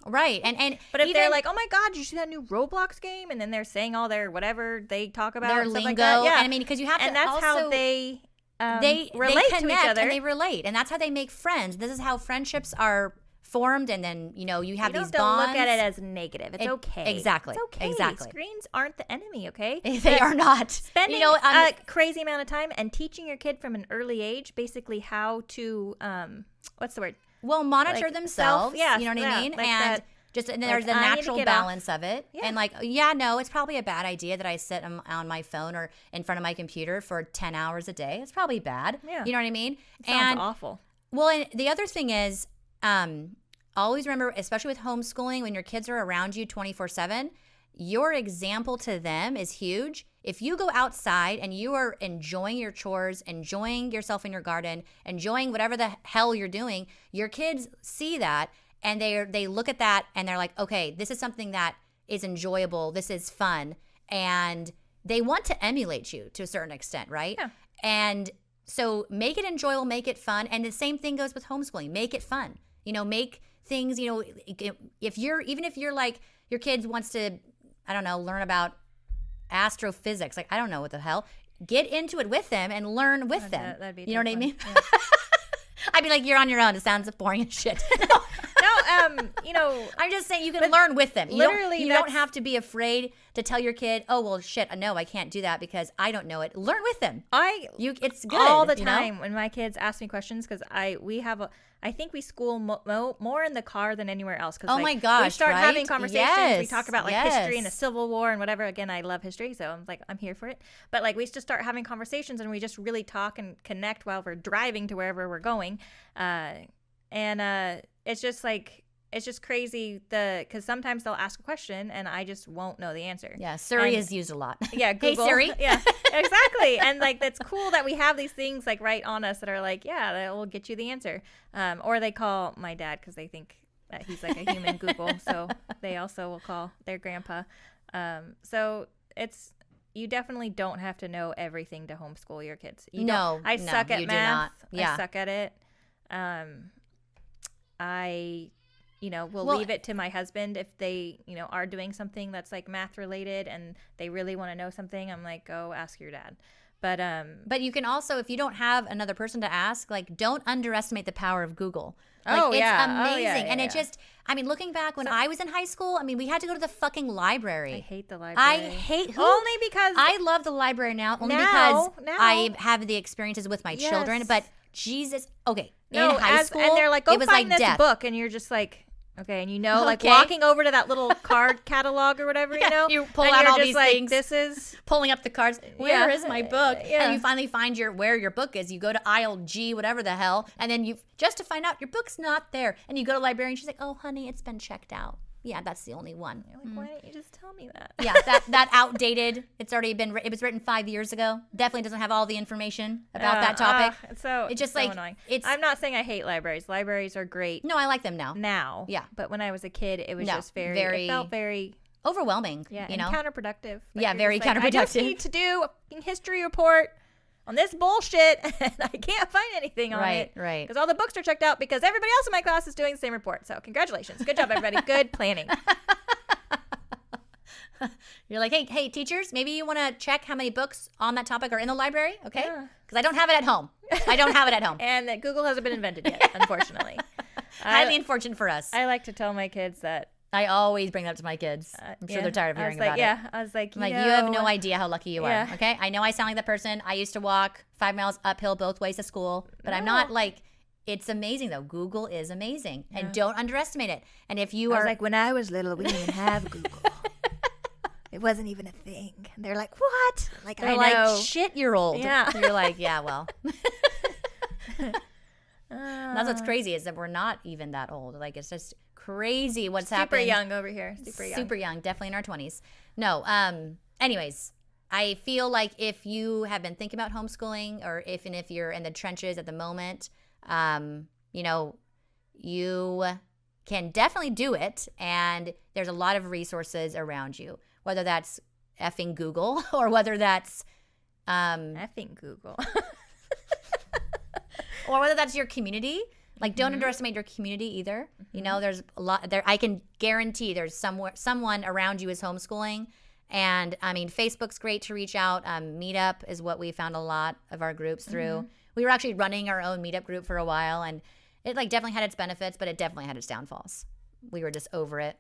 Right. And But if even they're like, oh my God, did you see that new Roblox game? And then they're saying all their whatever they talk about, their and stuff lingo, like that. Yeah. and I mean, because you have And to that's also, how they relate they to connect each other. and they relate, and that's how they make friends. This is how friendships are formed, and then you have you these don't have to bonds. look at it as negative. It's okay. Exactly. It's okay. Exactly. Screens aren't the enemy, okay? They are not. Spending a crazy amount of time and teaching your kid from an early age basically how to, what's the word? monitor like themselves. yeah, you know what I mean? like and that, just and there's the I need to natural get off. balance of it. Yeah. And it's probably a bad idea that I sit on my phone or in front of my computer for 10 hours a day. It's probably bad. Yeah. You know what I mean? Sounds awful. Well, and the other thing is, always remember, especially with homeschooling, when your kids are around you 24/7, your example to them is huge. If you go outside and you are enjoying your chores, enjoying yourself in your garden, enjoying whatever the hell you're doing, your kids see that and they look at that and they're like, okay, this is something that is enjoyable. This is fun. And they want to emulate you to a certain extent, right? Yeah. And so make it enjoyable, make it fun. And the same thing goes with homeschooling. Make it fun. Make things, you know, if you're like, your kid wants to, I don't know, learn about astrophysics. Like, I don't know what the hell. Get into it with them and learn with them. That'd be you know what I mean? Yeah. I'd be like, you're on your own. It sounds boring as shit. No, you know, I'm just saying you can learn with them. Literally, you don't have to be afraid to tell your kid, oh, well, shit, no, I can't do that because I don't know it. Learn with them. It's good. all the you know? time when my kids ask me questions, because I think we school more in the car than anywhere else. Cause, Oh my gosh, we start right? having conversations. Yes, We talk about like history and the Civil War and whatever. Again, I love history, so I'm like, I'm here for it. But like, we just start having conversations and we just really talk and connect while we're driving to wherever we're going. It's just like, it's just crazy because sometimes they'll ask a question and I just won't know the answer. Yeah, Siri is used a lot. Yeah, Google. Hey, Siri. Yeah, exactly. And like, that's cool that we have these things like right on us that are like, yeah, that will get you the answer. Or they call my dad because they think that he's like a human Google. So they also will call their grandpa. So you definitely don't have to know everything to homeschool your kids. I suck at you do math. not. Yeah. I suck at it. We'll leave it to my husband if they, are doing something that's like math related and they really want to know something. I'm like, go ask your dad. But you can also, if you don't have another person to ask, like, don't underestimate the power of Google. Like, Oh, it's yeah. amazing. Oh, yeah, And yeah, it just, I mean, looking back when I was in high school, I mean, we had to go to the fucking library. I hate the library. I hate only because I love the library now, only Now- because I have the experiences with my children. Yes. But Jesus, okay, no, in high school, and they're like, go it was find like this death. book, and you're just like, okay, and like Okay. walking over to that little card catalog or whatever, You pull and out you're all just these like, things. This is Pulling up the cards. Where is my book? Yeah. And you finally find where your book is. You go to aisle G, whatever the hell, and then you just to find out your book's not there. And you go to librarian. And she's like, "Oh, honey, it's been checked out. Yeah, that's the only one." You're like, why didn't you just tell me that? Yeah, that outdated. It's already been. It was written 5 years ago. Definitely doesn't have all the information about that topic. It's just so like annoying. it's. I'm not saying I hate libraries. Libraries are great No, I like them now. Yeah. but when I was a kid, it was No, just it very- felt very Overwhelming. Yeah, you and know. counterproductive. Yeah, you're very just like, I just counterproductive. need to do a fucking history report on this bullshit, and I can't find anything on it. Right. Because all the books are checked out because everybody else in my class is doing the same report. So congratulations. Good job, everybody. Good planning. You're like, hey, teachers, maybe you want to check how many books on that topic are in the library, okay? Yeah. Because I don't have it at home. I don't have it at home. And that Google hasn't been invented yet, unfortunately. Highly unfortunate for us. I like to tell my kids that. I always bring that up to my kids. I'm sure they're tired of hearing about it. I was like, I'm like, you have no idea how lucky you Yeah. are. Okay, I know I sound like that person. I used to walk 5 miles uphill both ways to school, but I'm not like. It's amazing though. Google is amazing, and don't underestimate it. And if you I are was like, when I was little, we didn't even have Google. It wasn't even a thing. And they're like, what? Like, they're I like, know. shit, you're old. Yeah. You're like, yeah, well. That's what's crazy is that we're not even that old. Like, it's just crazy what's happening. Super young over here. Super young, definitely in our 20s. No, anyways, I feel like if you have been thinking about homeschooling or if you're in the trenches at the moment, you can definitely do it. And there's a lot of resources around you, whether that's effing Google or whether that's Effing Google. or whether that's your community. Like, don't underestimate your community either. You know, there's a lot there. I can guarantee there's someone around you is homeschooling. And I mean, Facebook's great to reach out. Meetup is what we found a lot of our groups through. We were actually running our own Meetup group for a while, and it like definitely had its benefits, but it definitely had its downfalls. We were just over it.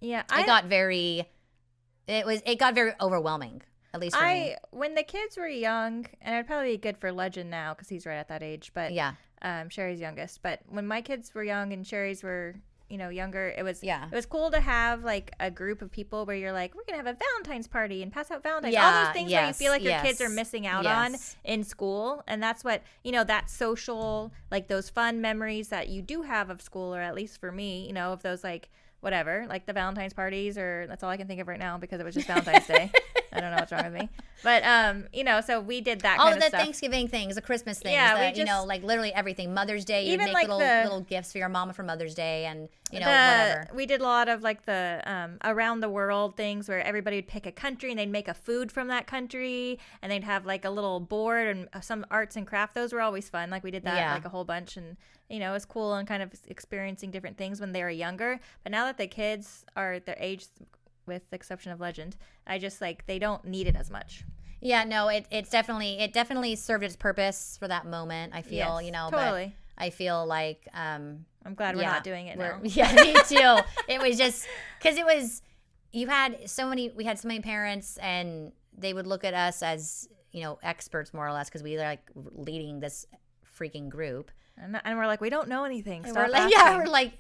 Yeah, It got very overwhelming. At least for me. When the kids were young, and it'd probably be good for Legend now because he's right at that age. But Yeah. Sherry's youngest. But when my kids were young and Sherry's were, younger, it was Yeah. it was cool to have like a group of people where you're like, we're gonna have a Valentine's party and pass out Valentine's. All Yeah, those things where you yes, feel like your yes, kids are missing out on yes. in school, and that's what that social, like those fun memories that you do have of school, or at least for me, of those like whatever, like the Valentine's parties, or that's all I can think of right now because it was just Valentine's Day. I don't know what's wrong with me. But, so we did that All kind of of the stuff. Thanksgiving things, the Christmas things, Yeah, like literally everything. Mother's Day, you'd Even make like little gifts for your mama for Mother's Day, and whatever. We did a lot of like the around the world things where everybody would pick a country and they'd make a food from that country, and they'd have like a little board and some arts and craft. Those were always fun. Like we did that like a whole bunch, and it was cool and kind of experiencing different things when they were younger. But now that the kids are their age, with the exception of Legend, I just like they don't need it as much. Yeah, no, it definitely served its purpose for that moment. I feel, totally. But I feel like I'm glad we're not doing it now. Yeah, me too. It was just because we had so many parents, and they would look at us as experts more or less, because we were like leading this freaking group, and we're like, we don't know anything. And Stop we're like,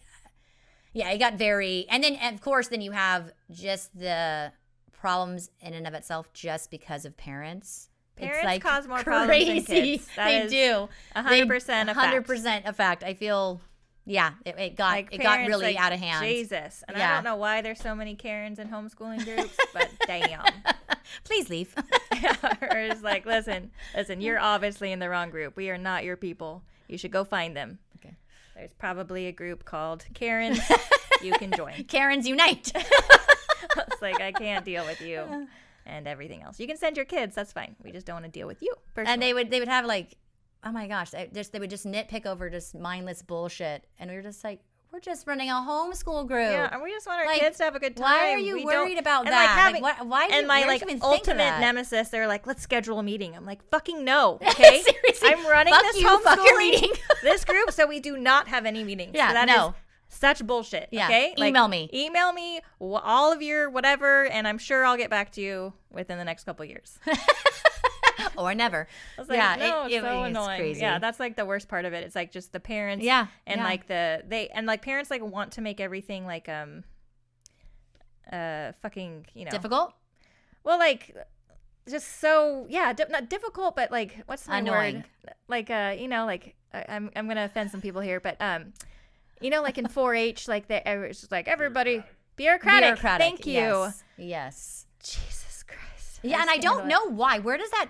it got very, and then of course then you have just the problems in and of itself just because of parents. Parents it's like cause more problems than kids. They do. 100% a fact. 100% a fact. I feel, it got really out of hand. Jesus. And I don't know why there's so many Karens in homeschooling groups, but damn. Please leave. Or it's like, listen, you're obviously in the wrong group. We are not your people. You should go find them. Okay. There's probably a group called Karens. You can join. Karens Unite. It's like, I can't deal with you and everything else. You can send your kids. That's fine. We just don't want to deal with you personally. And they would have like, oh my gosh, they would just nitpick over just mindless bullshit. And we were just like, we're just running a homeschool group. Yeah, and we just want our kids to have a good time. Why are you worried about that? Why do you even ultimate think of that? nemesis, they're like, let's schedule a meeting. I'm like, fucking no, okay? Seriously, I'm running this meeting. this group, so we do not have any meetings. Yeah, so that no. is such bullshit, yeah. okay? Email me. Email me all of your whatever, and I'm sure I'll get back to you within the next couple years. Or never. I was like, no, it's so annoying. It's crazy. Yeah, that's like the worst part of it. It's like just the parents. And like parents like want to make everything like fucking difficult. Well, like just so not difficult, but like what's the annoying word? Like like I'm gonna offend some people here, but like in 4-H, like it's just like everybody bureaucratic. Thank you. Yes. Jesus Christ. Yeah, and I don't know why. Where does that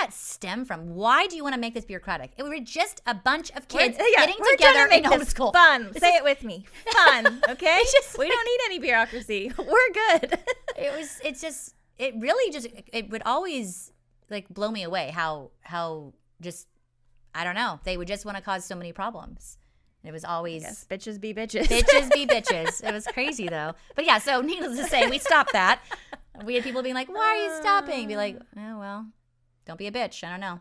stem from? Why do you want to make this bureaucratic? It was just a bunch of kids getting together in homeschool. Fun. Say it with me. Fun. Okay. We don't need any bureaucracy. We're good. It would always like blow me away how just, I don't know. They would just want to cause so many problems. It was always bitches be bitches. Bitches be bitches. It was crazy though. But yeah, so needless to say, we stopped that. We had people being like, "Why are you stopping?" Be like, "Oh well, don't be a bitch." I don't know.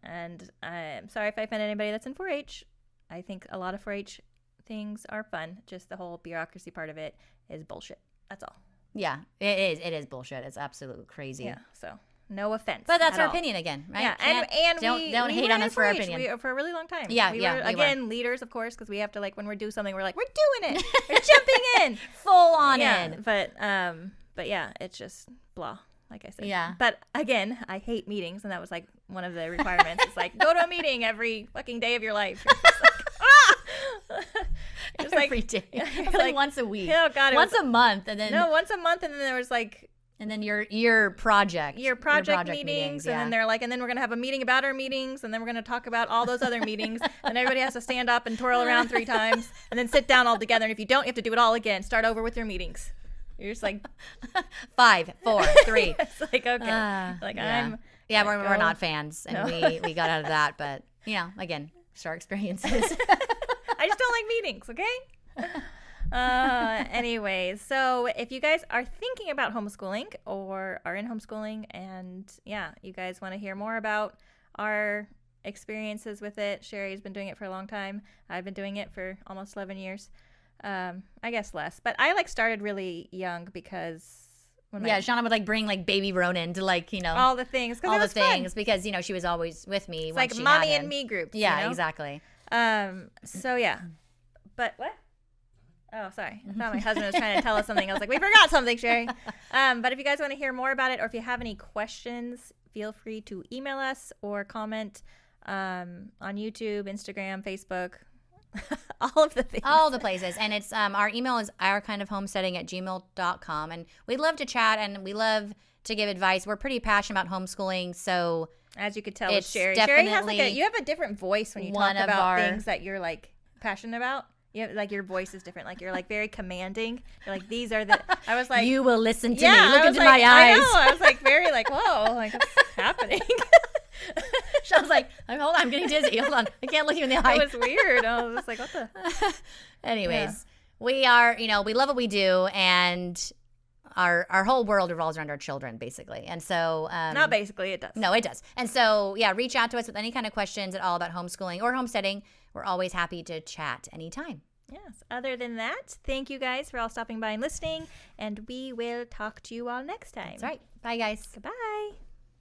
And I'm sorry if I offend anybody that's in 4-H. I think a lot of 4-H things are fun. Just the whole bureaucracy part of it is bullshit. That's all. Yeah, it is. It is bullshit. It's absolutely crazy. Yeah. So no offense. But that's our opinion again, right? Yeah, and don't hate on us for our opinion. For a really long time. Yeah, we yeah. were, we again, were. leaders, of course, because we have to like when we do something, we're like, we're doing it. We're jumping in, full on in. But yeah, it's just blah. Like I said. Yeah. But again, I hate meetings, and that was like one of the requirements. It's like go to a meeting every fucking day of your life. It's like every day. It's like once a week. Oh God. Once a month, and then once a month, and then there was like. And then your project meetings, and then they're like, and then we're gonna have a meeting about our meetings, and then we're gonna talk about all those other meetings, and everybody has to stand up and twirl around 3 times, and then sit down all together. And if you don't, you have to do it all again. Start over with your meetings. You're just like 5, 4, 3. It's like okay, we're not fans, and we got out of that, but again, star experiences. I just don't like meetings. Okay. Anyways, so if you guys are thinking about homeschooling or are in homeschooling and you guys want to hear more about our experiences with it, Sherry's been doing it for a long time. I've been doing it for almost 11 years. I guess less, but I started really young because Shauna would bring baby Ronan to all the things, because she was always with me. It's like mommy and me groups. Exactly. But what? Oh, sorry. I thought my husband was trying to tell us something. I was like, we forgot something, Sherry. But if you guys want to hear more about it, or if you have any questions, feel free to email us or comment on YouTube, Instagram, Facebook, all of the things. All the places. And it's our email is ourkindofhomesteading@gmail.com. And we love to chat, and we love to give advice. We're pretty passionate about homeschooling, so as you could tell with it's Sherry. Sherry has definitely you have a different voice when you talk one of about our- things that you're like passionate about. You have, like your voice is different. Like you're like very commanding. You're like these are the. I was like you will listen to yeah, me. Look I was into like, my eyes. I know. I was like very like whoa, like what's happening? I was like, hold on, I'm getting dizzy. Hold on, I can't look you in the eye. It was weird. I was just like what the. Anyways, we are, we love what we do, and our whole world revolves around our children, basically. And so, Not basically, it does. no, it does. And so, yeah, reach out to us with any kind of questions at all about homeschooling or homesteading. We're always happy to chat anytime. Yes. Other than that, thank you guys for all stopping by and listening, and we will talk to you all next time. That's right. Bye, guys. Goodbye.